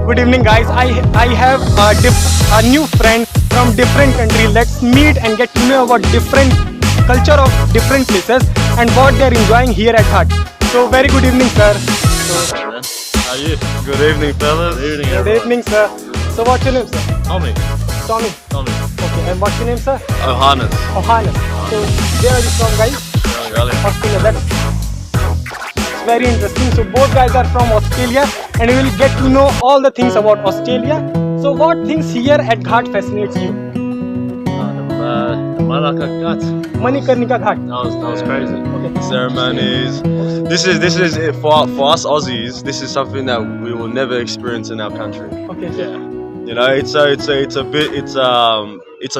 Good evening, guys. I have a new friend from different country. Let's meet and get to know about different culture of different places and what they're enjoying here at Ghat. So, very good evening, sir. How are you? Good evening, fellas. Good evening, Good everyone. evening, sir. So, what's your name, sir? Tommy. Tommy. Tommy. Okay, and what's your name, sir? Johannes. Johannes. So, where are you from, guys? Australia. Australia. That's very interesting. So both guys are from Australia, and we will get to know all the things about Australia. So what things here at Ghat fascinates you? The Manikarnika Ghat. Manikarnika Ghat. That was crazy. Okay. Ceremonies. This is for us Aussies. This is something that we will never experience in our country. Okay. Yeah. You know, it's a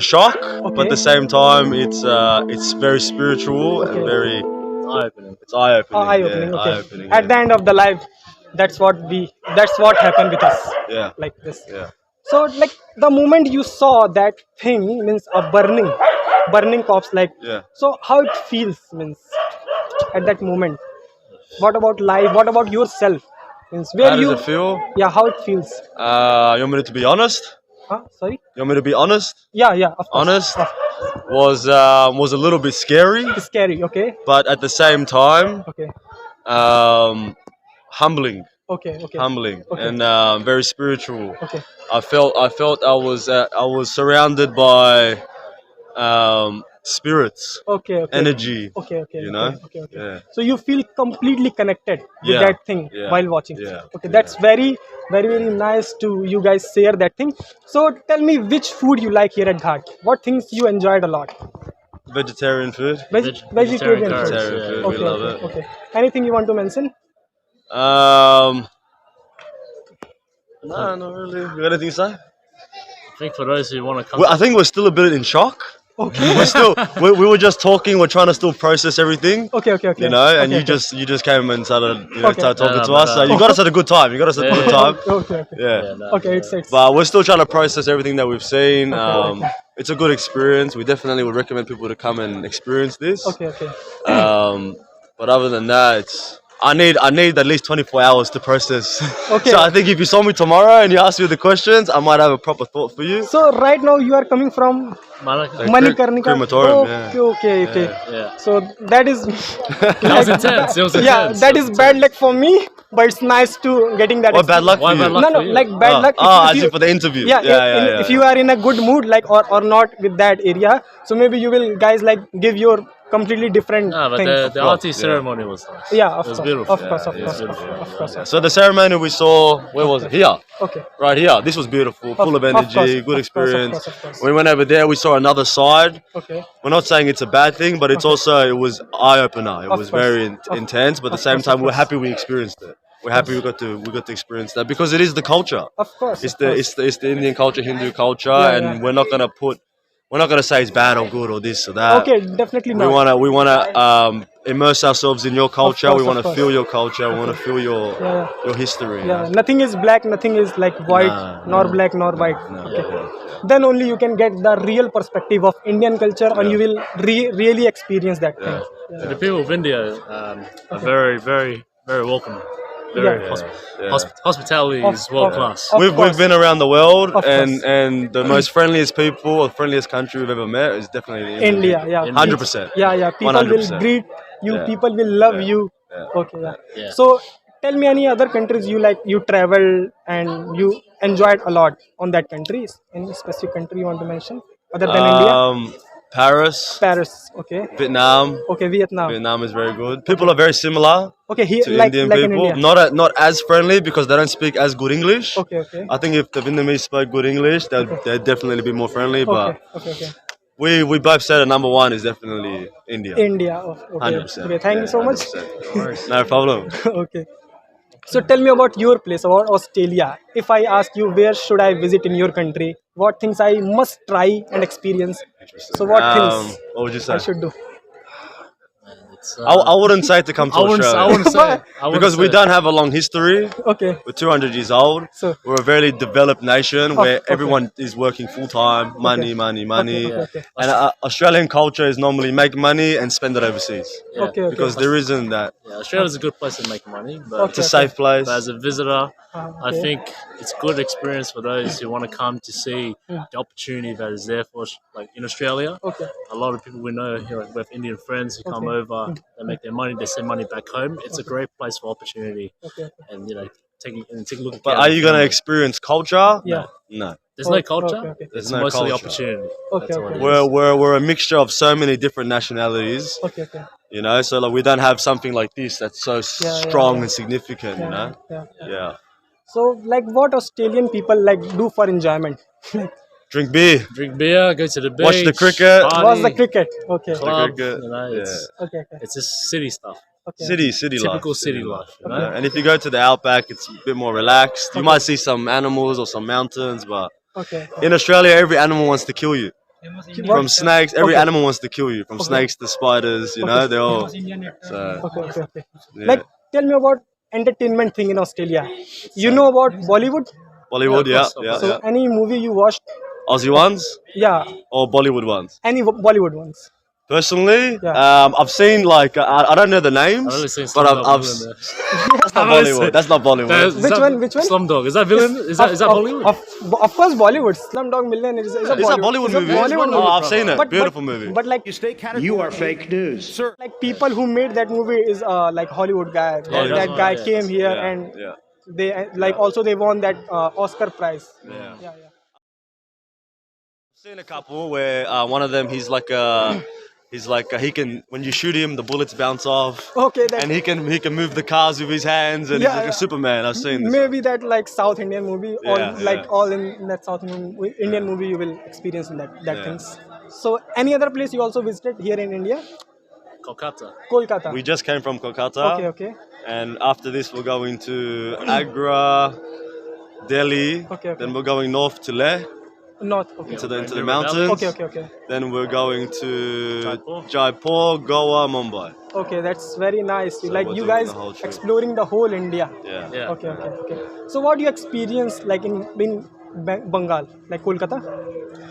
shock, but at the same time, it's very spiritual and very Eye-opening. it's eye-opening. Eye-opening. Yeah, Okay. eye-opening. At the end of the life, that's what happened with us. Yeah. Like this. Yeah. So like the moment you saw that thing means a burning corpse, like. Yeah. So how it feels means at that moment. What about life? What about yourself? Means where How does you? it feel? Yeah, how it feels. You want me to be honest? Huh? Sorry. You want me to be honest? Yeah, of course. Honest? Of- Was a little bit scary, It's scary. Okay. but at the same time, Okay. humbling. Okay. Humbling Okay. and very spiritual. Okay. I felt I was surrounded by spirits, Okay. energy. Okay. You know? Okay. Yeah. So you feel completely connected with Yeah, that thing yeah, while watching. yeah, Okay. That's very nice to you guys share that thing. So tell me which food you like here at Ghat. What things you enjoyed a lot? Vegetarian food. Vegetarian food. Vegetarian food. We love it. Okay. Anything you want to mention? No, not really. You got anything to say? I think for those who want to come, I think we're still a bit in shock. Okay. We were just talking. We're trying to still process everything. Okay. You know, and Okay, you just came and started started talking No, to no, us. no. So you got us at a good time. You got us at a good time. Okay. Yeah. Okay. It's But we're still trying to process everything that we've seen. Okay. It's a good experience. We definitely would recommend people to come and experience this. okay. But other than that, I need at least 24 hours to process. Okay. So I think if you saw me tomorrow and you asked me the questions, I might have a proper thought for you. So right now you are coming from Manikarnika. Crematorium, Okay. Yeah. So that is That was intense. It was intense. yeah, that is bad luck for me, but it's nice to getting that. What bad luck Why for you? bad luck? No, for you? like bad luck. I see for the interview. Yeah, if you are in a good mood, like or not with that area, so maybe you will guys like give your completely different No, but things. the artist ceremony was nice. Yeah, It was beautiful. of course. It was So the ceremony we saw, where was it? Here. Okay. Right here. This was beautiful, full of Of energy, course, good of course, experience. of course. When we went over there, we saw another side. Okay. We're not saying it's a bad thing, but it's also, it was eye-opener. It Of was course. very Of- intense, but at the of same course, time, of we're course. happy we experienced it. We're happy we got to experience that because it is the culture. Of course. It's of course. it's the Indian culture, Hindu culture, Yeah, and yeah. we're not gonna say it's bad or good or this or that. Okay, definitely We not. wanna immerse ourselves in your culture. course, We wanna of course. feel your culture. We wanna feel Yeah. your history. you Yeah, know? nothing is black, nothing is like white, nor black, nor white. Okay. Then only you can get the real perspective of Indian culture, and you will really experience that thing. And the people of India are very, very, very welcoming. Very Yeah. hospitality is Of- world of- class. of We've course. been around the world, Of course. and the most friendliest people, or friendliest country we've ever met is definitely India, yeah. 100%. Yeah. People will 100%. greet you. Yeah. People will love Yeah. you. Yeah. Okay, yeah. Yeah. So tell me any other countries you traveled and you enjoyed a lot on that countries. Any specific country you want to mention other than India? Paris, Paris. Okay. Vietnam. Okay, Vietnam. Vietnam is very good. People are very similar Okay, here to like Indian in people. India. Not as friendly because they don't speak as good English. Okay. I think if the Vietnamese spoke good English, they'd definitely be more friendly. But Okay. we both said that number one is definitely India. India. Okay. 100%. Okay. Thank you so much. 100%. No problem. Okay. So tell me about your place, about Australia. If I ask you where should I visit in your country, what things I must try and experience? So what things What would you say? I should do? The It's, I wouldn't say to come to I wouldn't Australia say. I wouldn't because we say. don't have a long history. Okay. We're 200 years old. So We're a very developed nation where okay. everyone is working full time, money, money, money. Okay, okay, okay. And Australian culture is normally make money and spend it overseas Yeah. Okay, okay. because there isn't that. Yeah, Australia's a good place to make money, but, Okay. It's a safe place. but as a visitor, I okay. think it's good experience for those who want to come to see the opportunity that is there for us, like in Australia. Okay. A lot of people we know here, like we have Indian friends who come Okay. over, they make their money, they send money back home. It's a great place for opportunity, Okay. and take a look. But at are the you going to family. experience culture? Yeah. No. There's no Okay, culture. okay, okay. There's no mostly culture. opportunity. Okay, That's all okay. it is. We're a mixture of so many different nationalities, Okay, okay. you know. So like we don't have something like this that's so yeah, strong yeah. and significant, you know. Yeah. Yeah. So, like, what Australian people like do for enjoyment? Drink beer, Drink beer, go to the beach, Watch the cricket. party, What's the cricket? Okay. club. cricket, You know, Okay, okay. it's just city stuff. Okay. city life. Typical city life. You know? And if you go to the outback, it's a bit more relaxed. You might see some animals or some mountains, but Okay. in Australia, every animal wants to kill you. From What? snakes, every Okay. animal wants to kill you. From snakes to spiders, you know, they're all. So, Okay, okay, okay. yeah. Like, tell me about entertainment thing in Australia. You know about Bollywood? Bollywood, Yeah, yeah, of course, yeah, of So, yeah. any movie you watched? Aussie ones Yeah, or Bollywood ones? any Bollywood ones. Personally, Yeah. I've seen like I don't know the names, I've only seen but Slumdog I've Villain there. that's not I've only Bollywood. seen- That's not Bollywood. Is Which that- one? Which one? Slumdog. Is that villain? Is that Bollywood? Of course, Bollywood. Slumdog Millionaire is a It's a Bollywood it's a movie. Bollywood Oh, movie. I've seen it. Beautiful movie. But like, You are fake news. like people who made that movie is like Hollywood guy. Yeah, that that's guy right, yeah. came here yeah, and yeah, they like also they won that Oscar prize. yeah. Yeah, yeah. I've seen a couple where one of them he's like he can when you shoot him the bullets bounce off. Okay, that And he can move the cars with his hands and he's Yeah, like yeah. a Superman. I've seen this. maybe that like South Indian movie, or Yeah, like yeah. all in that South Indian movie you will experience in that Yeah. things. So any other place you also visited here in India? Kolkata. Kolkata. We just came from Kolkata. Okay, okay. And after this, we're going to Agra, Delhi. Okay. Then we're going north to Leh, North. Okay. into the River mountains. Okay, okay, okay. Then we're going to Jaipur. Jaipur, Goa, Mumbai. Okay, that's very nice. So Like we're you doing guys the whole trip. exploring the whole India. Yeah. Yeah. Okay, okay, okay. So what do you experience like in Bengal, like Kolkata?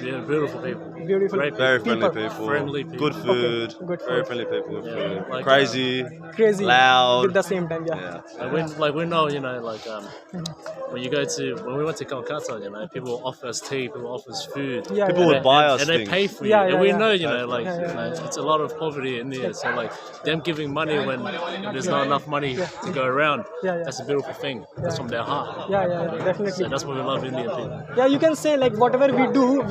Yeah, beautiful people. Beautiful. Great Very friendly People. people. Friendly people. Good food. Okay, good Very food. friendly people with Yeah, food. like, Crazy. Crazy. Loud. At the same time, yeah. Yeah. We know, you know, like when we went to Kolkata, you know, people offer us tea, people offer us food. Yeah, People yeah. would buy us and they things. pay for you. Yeah, and yeah, we yeah. know, you know, like Yeah, yeah, you know, yeah. it's a lot of poverty in there. So like them giving money when there's not enough money to go around. Yeah, yeah. That's a beautiful thing. That's from their heart. Yeah, yeah, yeah, So definitely. that's what we love Indian people. Yeah, you can say like whatever we do,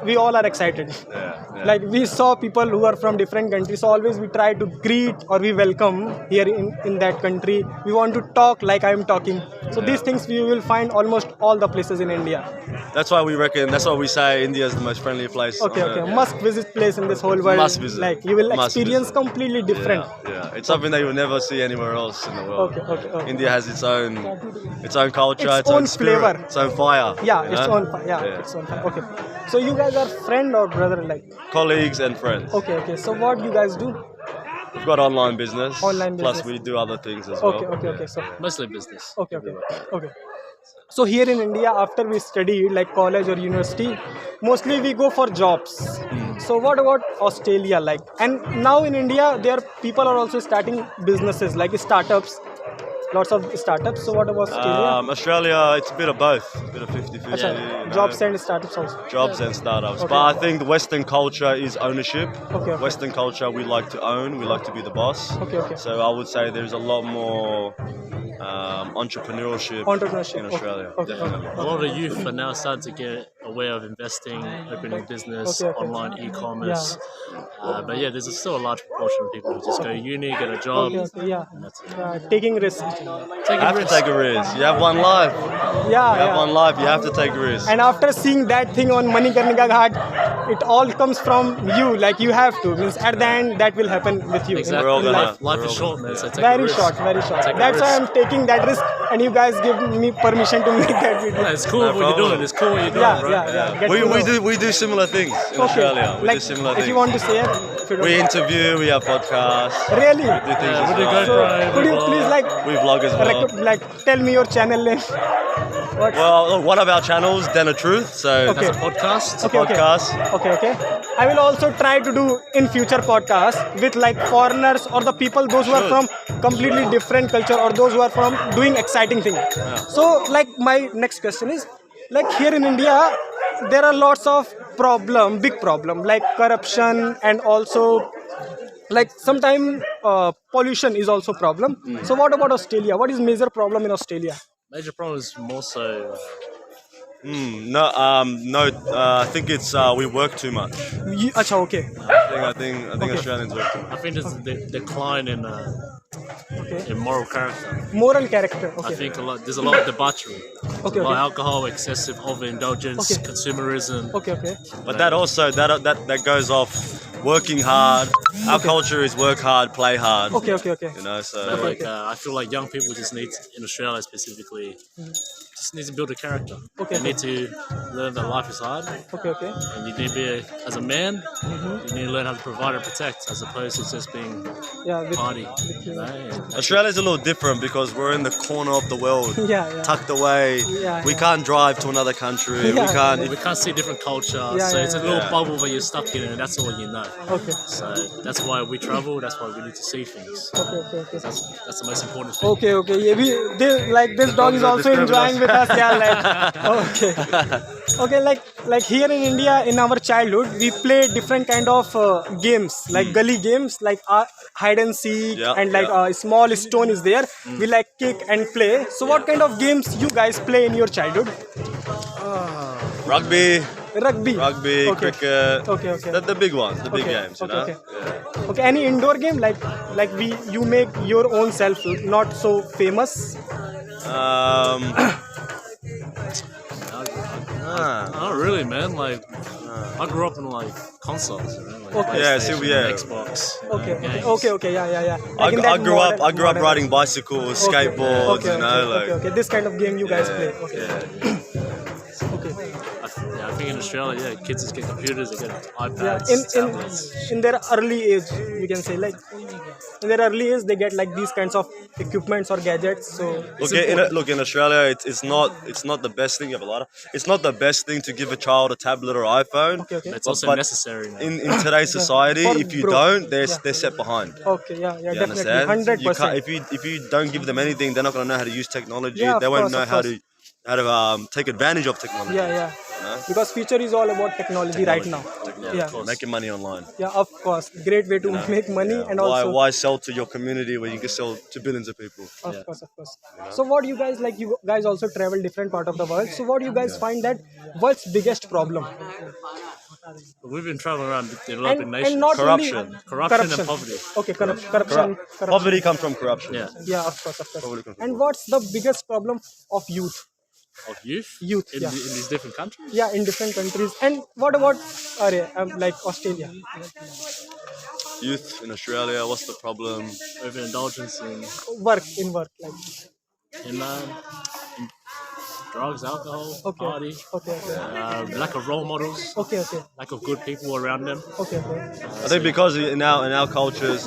we all are excited. Yeah. Like we saw people who are from different countries, so always we try to greet or we welcome here in that country. We want to talk like I am talking. So these things we will find almost all the places in India. That's why we say India is the most friendly place. Okay, on okay. earth. Must visit place in this whole world. Must visit. Like you will Must experience visit. completely different. Yeah. It's something that you'll never see anywhere else in the world. Okay. India has its own culture, Its its own own spirit, flavor. its own fire. Yeah, you its know? own its own. Okay. So you guys are friend or brother like? Colleagues and friends. Okay. So what you guys do? We've got online business. Online Plus business. we do other things as well. Okay. So Mostly business. Okay. So here in India, after we study like college or university, mostly we go for jobs. So what about Australia like? And now in India, there people are also starting businesses like startups, lots of startups. So what about Australia? Australia, it's a bit of both, a bit of 50-50. Acha, you know, jobs and startups also. jobs and startups. Okay. But I think the Western culture is ownership. Okay. Western culture, we like to own, we like to be the boss. Okay. So I would say there's a lot more entrepreneurship in Australia. Okay. Definitely. A lot of youth are now starting to get aware of investing, opening business, Okay. online e-commerce. But yeah, there's still a large proportion of people who just go to uni, get a job. Okay. Yeah. And that's it. Taking risk. Take You have to take a risk. You have one life. You have one life. You have to take a risk. And after seeing that thing on Manikarnika Ghat, it all comes from you. Like you have to. Means at the end that will happen with you. Exactly. We're all gonna- Life we're is all short, man. So take a Very risk. short. Take a That's why risk. I'm taking that risk, and you guys give me permission to make that video. Yeah, it's cool No what you're problem. doing. It's cool what you're doing, Yeah, bro. Yeah. Get We, to we know. do we do similar things in Australia. We Like, do similar if things. you want to share, if you don't We mind. interview, we have podcasts, Really? do things we as do well. GoPro. Could you please like We vlog as well. like tell me your channel name? What? Well, look, one of our channels, Den of Truth. So Okay. That's a podcast. Okay, okay. podcast. Okay. I will also try to do in future podcasts with like foreigners or the people, those who are from completely different culture or those who are from doing exciting things. So like my next question is, like here in India, there are lots of big problem like corruption and also like sometimes pollution is also problem. So what about Australia? What is major problem in Australia? Major problem is more so. No, I think it's we work too much. Acha, okay. I think Australians work too much. I think there's a decline in moral character. Moral character. I Okay. think there's a lot of debauchery. Okay, A lot of okay. alcohol, excessive overindulgence, Okay. consumerism. Okay. But that also that goes off working hard. Our culture is work hard, play hard. Okay. You know, so But like, I feel like young people just need, in Australia specifically, just need to build a character. Okay. They need to learn that life is hard, Okay. and you need to be as a man, you need to learn how to provide and protect, as opposed to just being Yeah. party. You know? And Australia's a little different because we're in the corner of the world, Yeah. tucked away. Yeah, We yeah. can't drive to another country. Yeah, We can't. we can't see different culture, Yeah, so yeah, it's a yeah. little Yeah. bubble that you're stuck in, and that's all you know. Okay. So that's why we travel. That's why we need to see things. Okay. That's the most important thing. Okay. Yeah, this dog is are also disturbing enjoying us. with us. Yeah, like okay. Okay, like here in India, in our childhood, we play different kind of games, like gully games, like hide and seek, Yeah, and like yeah. a small stone is there. We like kick and play. So, what kind of games you guys play in your childhood? Rugby, Rugby. Okay. cricket. Okay. The big ones, the big Okay, games. You okay, know. okay. Okay, any indoor game like you make your own self not so famous. Yeah. Not really, man. Like, I grew up in like consoles, you know, like Okay. Yeah, PlayStation, see, yeah. Xbox. you Okay, know, games. okay, yeah. I, Like in I that grew up. modern- I grew up modern- riding bicycles, skateboards. Okay, you know, like. okay. This kind of game you guys play. Okay. Yeah. Okay. I think in Australia, kids just get computers, they get Yeah, iPads, tablets. in their early age, you can say, like in their early age, they get like these kinds of equipments or gadgets. So it's important. Look in Australia, it's not the best thing. You have a lot of. It's not the best thing to give a child a tablet or iPhone. Okay. But it's also But necessary now. In today's society, For if you growth. don't, Yeah. they're set behind. Okay, yeah, You definitely, understand? 100%. If you don't give them anything, they're not gonna know how to use technology. Yeah, of they won't course, know of how course. to take advantage of technology. Yeah. know? Because future is all about technology right now. Technology, Yeah. of course. Making money online. Yeah, of course. Great way to make money and Why also. why sell to your community where you can sell to billions of people? Of course. So what you guys like? You guys also travel different part of the world. So what do you guys find that world's biggest problem? We've been traveling around developing nations. and not Corruption. only Corruption and poverty. Okay, corruption. Poverty comes from corruption. Yeah. Yeah, of course. Probably comes from And what's the biggest problem of youth? Of youth? Youth, in, yeah. in these different countries? Yeah, in different countries. And what about like Australia? Youth in Australia, what's the problem? Overindulgence Work, like. in drugs, alcohol, Okay. party, Okay. lack of role models, Okay. lack of good people around them. Okay. I think because in our cultures,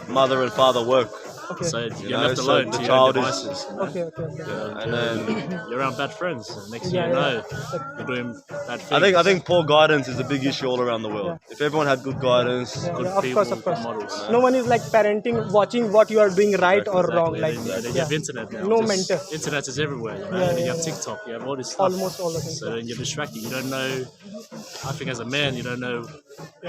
mother and father work, Okay. So You you're know, left so alone the to your child own is- devices. Okay. and then You're around bad friends. And next thing Yeah, you know, yeah. you're doing bad things. I think poor guidance is a big issue all around the world. If everyone had good guidance, good Of people, course. good models. No one is like parenting, watching what you are doing right or wrong. Like, Then you have internet now. No Just- mentor. Internet is everywhere. You know? Yeah, And you yeah, have yeah. TikTok. You have all this stuff. Almost all the things. So then you're distracted. You don't know. I think as a man, you don't know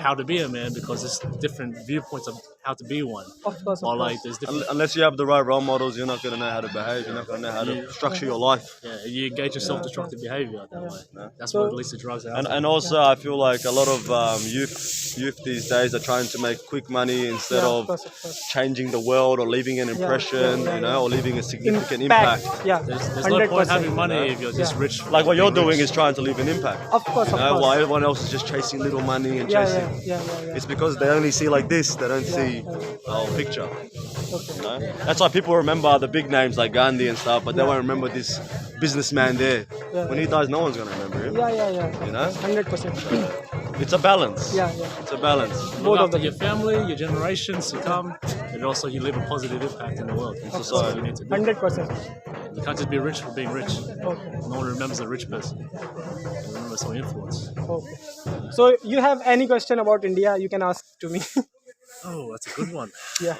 how to be a man because there's different viewpoints of how to be one. Of course. Or like there's different. unless you have the right role models, you're not going to know how to behave. You're not going to know how to structure your life. Yeah, you engage in self-destructive behavior that way. That's So- what leads to drugs. And also, I feel like a lot of youth these days are trying to make quick money instead Yeah, of of course. changing the world or leaving an impression, yeah, you know, or leaving a significant impact. Yeah. There's no point having money if you're just rich. Like what you're being doing rich. is trying to leave an impact. Of course. You know, while everyone else is just chasing little money and chasing. Yeah. It's because they only see like this, they don't see the whole picture. Okay. You know? That's why people remember the big names like Gandhi and stuff, but they won't remember this businessman there. Yeah. When he dies, no one's gonna remember him. Yeah. You know, 100%. it's a balance. Yeah. It's a balance. Both Look of after them. your family, your generations to come, and also you leave a positive impact in the world. That's what you need to do. 100%. You can't just be rich for being rich. Okay. No one remembers a rich person. They remember some influence. Okay. So you have any question about India? You can ask to me. Oh, that's a good one. Yeah.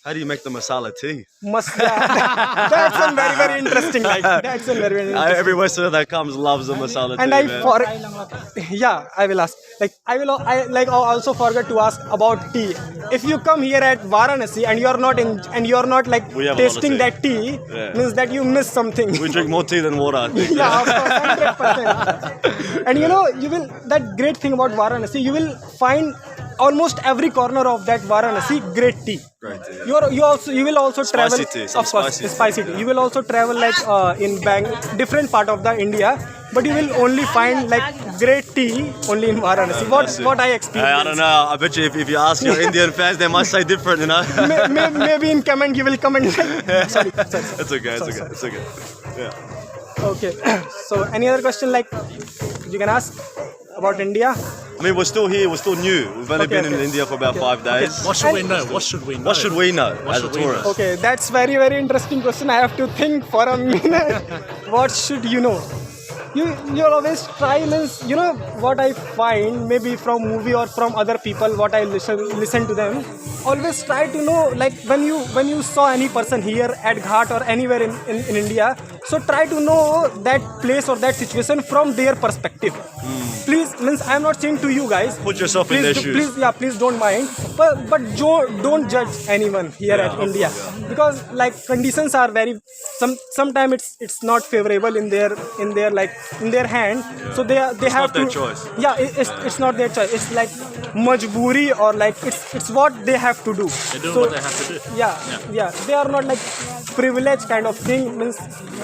How do you make the masala tea? Yeah. That's a very interesting. Like that's a very interesting. Every Westerner that comes loves the masala And tea, I man. yeah, I will ask. Like I also forgot to ask about tea. If you come here at Varanasi and you're not like We have a lot of tasting tea. that tea, Yeah. means that you miss something. We drink more tea than water, I think. Yeah, of course, 100%. And you will that great thing about Varanasi, you will find almost every corner of that Varanasi great tea. Great tea. You will also travel. Spicy tea, some Of course, spicy tea. spicy tea. You will also travel like in different part of the India, but you will only find like great tea only in Varanasi. What I experienced. I don't know. I bet you if you ask your Indian fans, they might say different, you know? Maybe in comment you will comment. Sorry. It's okay. Yeah. Okay. So any other question like you can ask about India? I mean, we're still here. We're still new. We've only been in India for about 5 days. What should we know? What should we know? What should we know What as a should we know? tourist? Okay, that's very interesting question. I have to think for a minute. What should you know? You always try, means what I find maybe from movie or from other people, what I listen to them. Always try to know, like when you saw any person here at Ghat or anywhere in India, so try to know that place or that situation from their perspective. Please, means I'm not saying to you guys. Put yourself in their shoes. Please don't mind. But don't judge anyone here at India, because like conditions are very sometimes it's not favorable in their hand. So they have not to. their choice. Yeah, it's not their choice. It's like majboori, or like it's what they have to do. They're doing So, what they have to do. yeah, they are not like privileged kind of thing. Means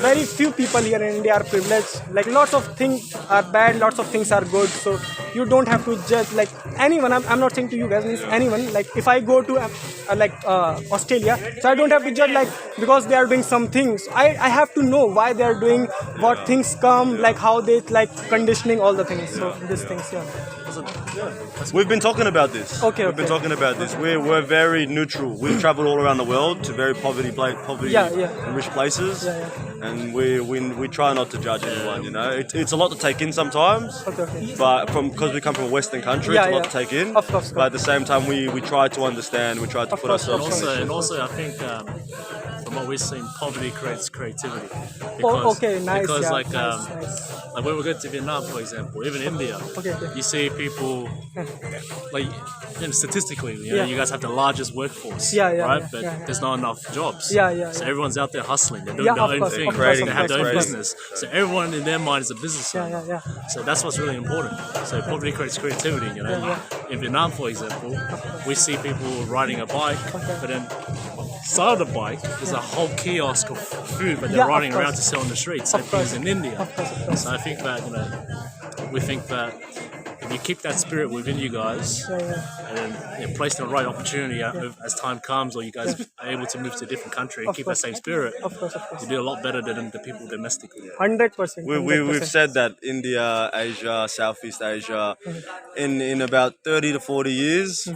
very few people here in India are privileged. Like lots of things are bad, lots of things are good. So you don't have to judge like anyone. I'm not saying to you guys, means anyone. Like if I go to Australia, so I don't have to judge like because they are doing some things. I have to know why they are doing what things come, like how they like conditioning all the things. So these things, We've been talking about this. Okay. We've been talking about this. We're very neutral. We've traveled all around the world to very poverty and rich places, and we try not to judge anyone. You know, it's a lot to take in sometimes. Okay. But because we come from a Western country, it's a lot to take in. Of course. But at the same time, we try to understand. We try to put course, ourselves. And also, I think from what we've seen, poverty creates creativity. Okay, nice. Because Yeah, like nice. like when we go to Vietnam, for example, even India, Okay. you see people like statistically, you guys have the largest workforce, Yeah, right? yeah, But yeah. there's not enough jobs. Yeah. So everyone's out there hustling. They're doing Yeah, their of own course, thing. of course, They have their own of course. business. So everyone in their mind is a business owner. Yeah. So that's what's really important. So poverty creates creativity. In Vietnam, for example, we see people riding a bike, but then beside the bike there's a whole kiosk of food, but they're Yeah, of riding around course. to sell on the streets. Same Of thing as course. in India. Of course. So I think that we think that if you keep that spirit within you guys, and then place in the right opportunity as time comes, or you guys are able to move to a different country and keep that same spirit, Of course. you do a lot better than the people domestically. 100%. We've said that India, Asia, Southeast Asia, in about 30 to 40 years,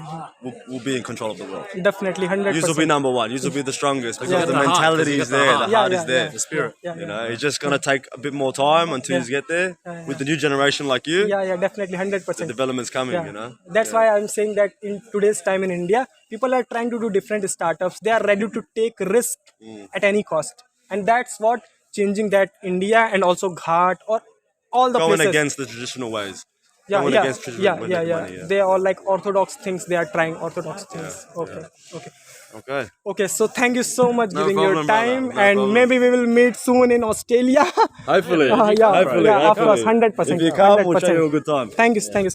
we'll be in control of the world. Definitely 100%. You will be number one. You will be the strongest because got the the heart, mentality because is you got the there. heart. The heart Yeah, is there. The spirit. You know, it's just gonna take a bit more time until you get there. With the new generation like you, Yeah, definitely 100%. the development's coming. Yeah. You know. That's why I'm saying that in today's time in India, people are trying to do different startups. They are ready to take risk at any cost, and that's what changing that India and also Ghat or all the Going places. against the traditional ways. Yeah. Going against traditional ways of money, yeah. They are all like orthodox things. They are trying orthodox things. Okay. Okay. So thank you so much No giving problem, your time, brother. No and problem. maybe we will meet soon in Australia. Hopefully. Of course, 100%. If you come, we'll show you a good time. Thank you.